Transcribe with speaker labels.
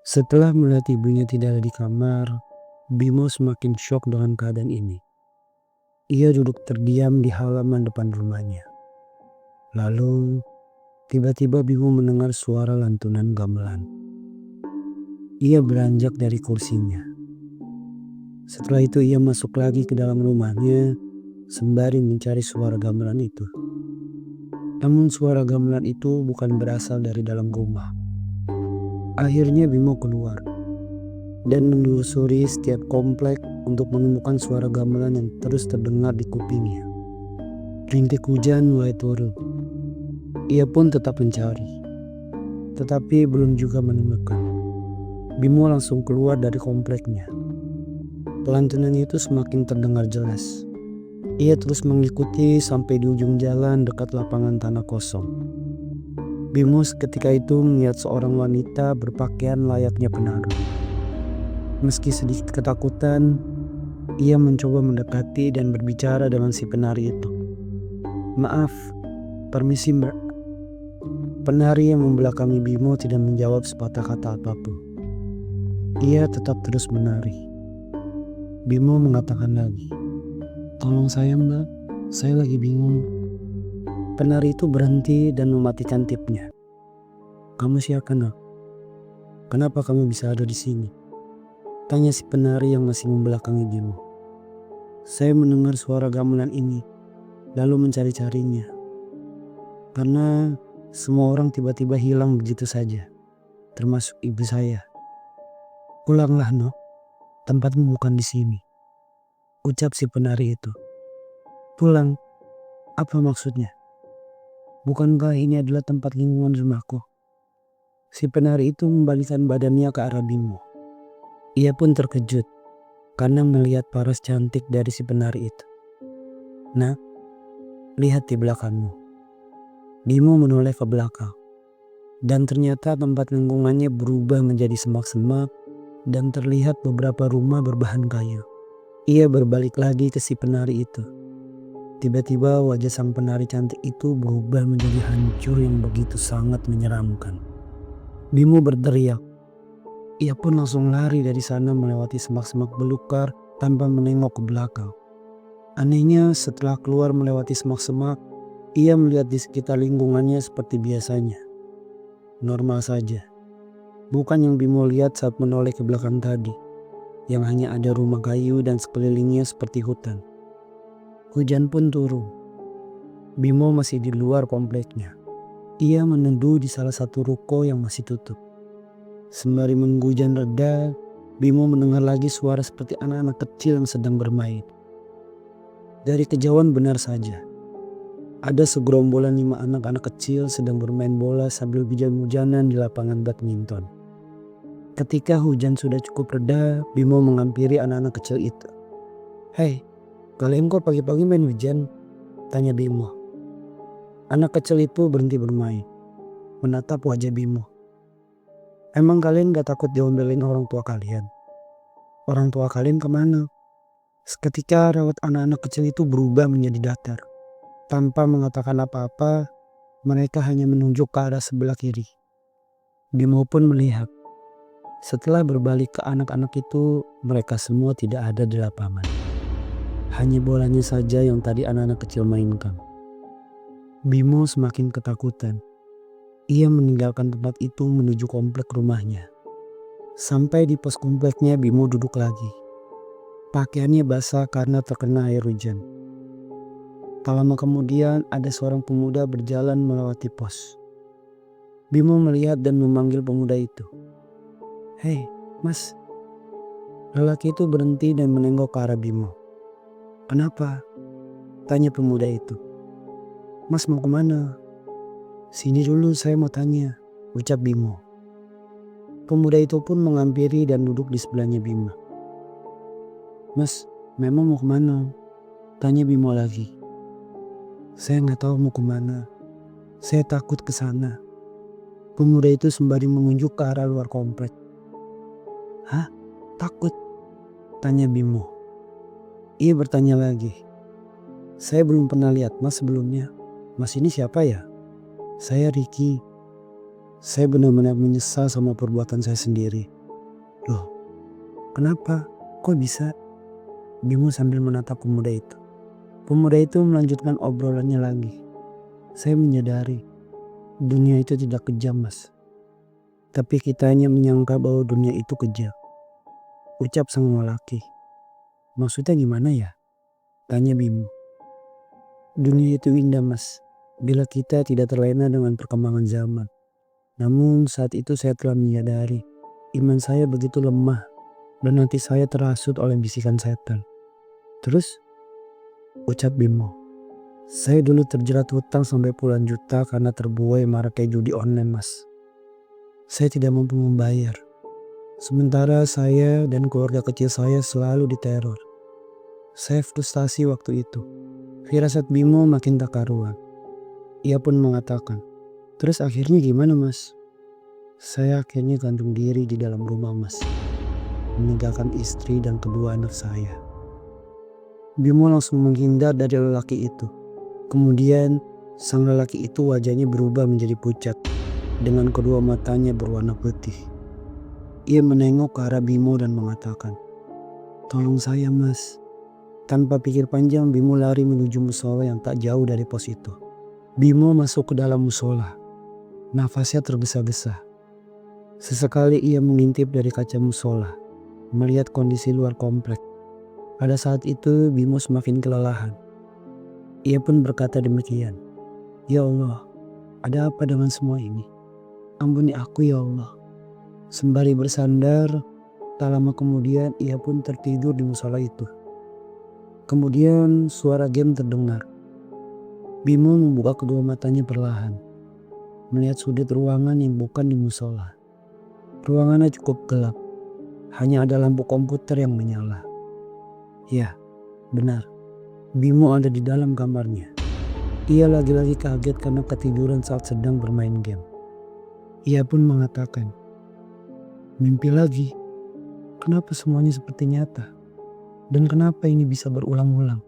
Speaker 1: Setelah melihat ibunya tidak ada di kamar, Bimo semakin syok dengan keadaan ini. Ia duduk terdiam di halaman depan rumahnya. Lalu, tiba-tiba Bimo mendengar suara lantunan gamelan. Ia beranjak dari kursinya. Setelah itu ia masuk lagi ke dalam rumahnya sembari mencari suara gamelan itu. Namun suara gamelan itu bukan berasal dari dalam rumah. Akhirnya Bimo keluar dan menelusuri setiap komplek untuk menemukan suara gamelan yang terus terdengar di kupingnya. Rintik hujan mulai turun. Ia pun tetap mencari, tetapi belum juga menemukan. Bimo langsung keluar dari kompleknya. Lantunan itu semakin terdengar jelas. Ia terus mengikuti sampai di ujung jalan dekat lapangan tanah kosong. Bimo seketika itu melihat seorang wanita berpakaian layaknya penari. Meski sedikit ketakutan, ia mencoba mendekati dan berbicara dengan si penari itu. "Maaf, permisi mbak." Penari yang membelakangi Bimo tidak menjawab sepatah kata apapun. Ia tetap terus menari. Bimo mengatakan lagi, "Tolong saya mbak, saya lagi bingung." Penari itu berhenti dan mematikan tipnya. "Kamu siapa nak? Kenapa kamu bisa ada di sini?" tanya si penari yang masih membelakangi Bimo. "Saya mendengar suara gamelan ini, lalu mencari-carinya. Karena semua orang tiba-tiba hilang begitu saja, termasuk ibu saya." "Pulanglah nok, tempatmu bukan di sini," ucap si penari itu. "Pulang? Apa maksudnya? Bukankah ini adalah tempat lingkungan rumahku?" Si penari itu membalikkan badannya ke arah Bimo. Ia pun terkejut karena melihat paras cantik dari si penari itu. "Nah, lihat di belakangmu." Bimo menoleh ke belakang. Dan ternyata tempat lingkungannya berubah menjadi semak-semak dan terlihat beberapa rumah berbahan kayu. Ia berbalik lagi ke si penari itu. Tiba-tiba wajah sang penari cantik itu berubah menjadi hancur yang begitu sangat menyeramkan. Bimo berteriak. Ia pun langsung lari dari sana melewati semak-semak belukar tanpa menengok ke belakang. Anehnya setelah keluar melewati semak-semak, ia melihat di sekitar lingkungannya seperti biasanya. Normal saja. Bukan yang Bimo lihat saat menoleh ke belakang tadi, yang hanya ada rumah kayu dan sekelilingnya seperti hutan. Hujan pun turun. Bimo masih di luar kompleknya. Ia meneduh di salah satu ruko yang masih tutup. Sembari menunggu hujan reda, Bimo mendengar lagi suara seperti anak-anak kecil yang sedang bermain. Dari kejauhan benar saja, ada segerombolan 5 anak-anak kecil sedang bermain bola sambil hujan-hujanan di lapangan badminton. Ketika hujan sudah cukup reda, Bimo menghampiri anak-anak kecil itu. "Hei, kalian kok pagi-pagi main hujan?" tanya Bimo. Anak kecil itu berhenti bermain, menatap wajah Bimo. "Emang kalian gak takut diomelin orang tua kalian? Orang tua kalian kemana?" Seketika raut anak-anak kecil itu berubah menjadi datar. Tanpa mengatakan apa-apa, mereka hanya menunjuk ke arah sebelah kiri. Bimo pun melihat. Setelah berbalik ke anak-anak itu, mereka semua tidak ada di lapangan. Hanya bolanya saja yang tadi anak-anak kecil mainkan. Bimo semakin ketakutan. Ia meninggalkan tempat itu menuju komplek rumahnya. Sampai di pos kompleknya, Bimo duduk lagi. Pakaiannya basah karena terkena air hujan. Tak lama kemudian ada seorang pemuda berjalan melewati pos. Bimo melihat dan memanggil pemuda itu. "Hei, mas." Lelaki itu berhenti dan menengok ke arah Bimo. "Kenapa?" tanya pemuda itu. "Mas mau kemana?" "Sini dulu saya mau tanya," ucap Bimo. Pemuda itu pun menghampiri dan duduk di sebelahnya Bimo. "Mas, memang mau kemana?" tanya Bimo lagi. "Saya nggak tahu mau kemana. Saya takut ke sana." Pemuda itu sembari menunjuk ke arah luar komplek. "Hah? Takut?" tanya Bimo. Ia bertanya lagi. "Saya belum pernah lihat mas sebelumnya. Mas ini siapa ya?" "Saya Ricky. Saya benar-benar menyesal sama perbuatan saya sendiri. Kenapa? Kok bisa? Bimo sambil menatap pemuda itu. Pemuda itu melanjutkan obrolannya lagi. Saya menyadari dunia itu tidak kejam, Mas. Tapi kita hanya menyangka bahwa dunia itu kejam. Ucap sang lelaki. Maksudnya gimana ya? Tanya Bimo. Dunia itu indah, Mas. Bila kita tidak terlena dengan perkembangan zaman. Namun saat itu saya telah menyadari iman saya begitu lemah dan hati saya terhasut oleh bisikan setan. Terus? Ucap Bimo. Saya dulu terjerat hutang sampai puluhan juta karena terbuai maraknya judi online, Mas. Saya tidak mampu membayar. Sementara saya dan keluarga kecil saya selalu diteror. Saya frustasi waktu itu. Firasat Bimo makin tak karuan. Ia pun mengatakan, terus akhirnya gimana, Mas? Saya akhirnya gantung diri di dalam rumah, Mas. Meninggalkan istri dan kedua anak saya. Bimo langsung menghindar dari lelaki itu. Kemudian sang lelaki itu wajahnya berubah menjadi pucat. Dengan kedua matanya berwarna putih. Ia menengok ke arah Bimo dan mengatakan, tolong saya, Mas. Tanpa pikir panjang, Bimo lari menuju musola yang tak jauh dari pos itu. Bimo masuk ke dalam musola. Nafasnya tergesa-gesa. Sesekali ia mengintip dari kaca musola, melihat kondisi luar komplek. Pada saat itu Bimo semakin kelelahan. Ia pun berkata demikian. Ya Allah, ada apa dengan semua ini? Ampuni aku ya Allah. Sembari bersandar, tak lama kemudian ia pun tertidur di musola itu. Kemudian suara game terdengar. Bimo membuka kedua matanya perlahan, melihat sudut ruangan yang bukan di musola. Ruangannya cukup gelap, hanya ada lampu komputer yang menyala. Ya, benar, Bimo ada di dalam kamarnya. Ia lagi-lagi kaget karena ketiduran saat sedang bermain game. Ia pun mengatakan, mimpi lagi? Kenapa semuanya seperti nyata? Dan kenapa ini bisa berulang-ulang?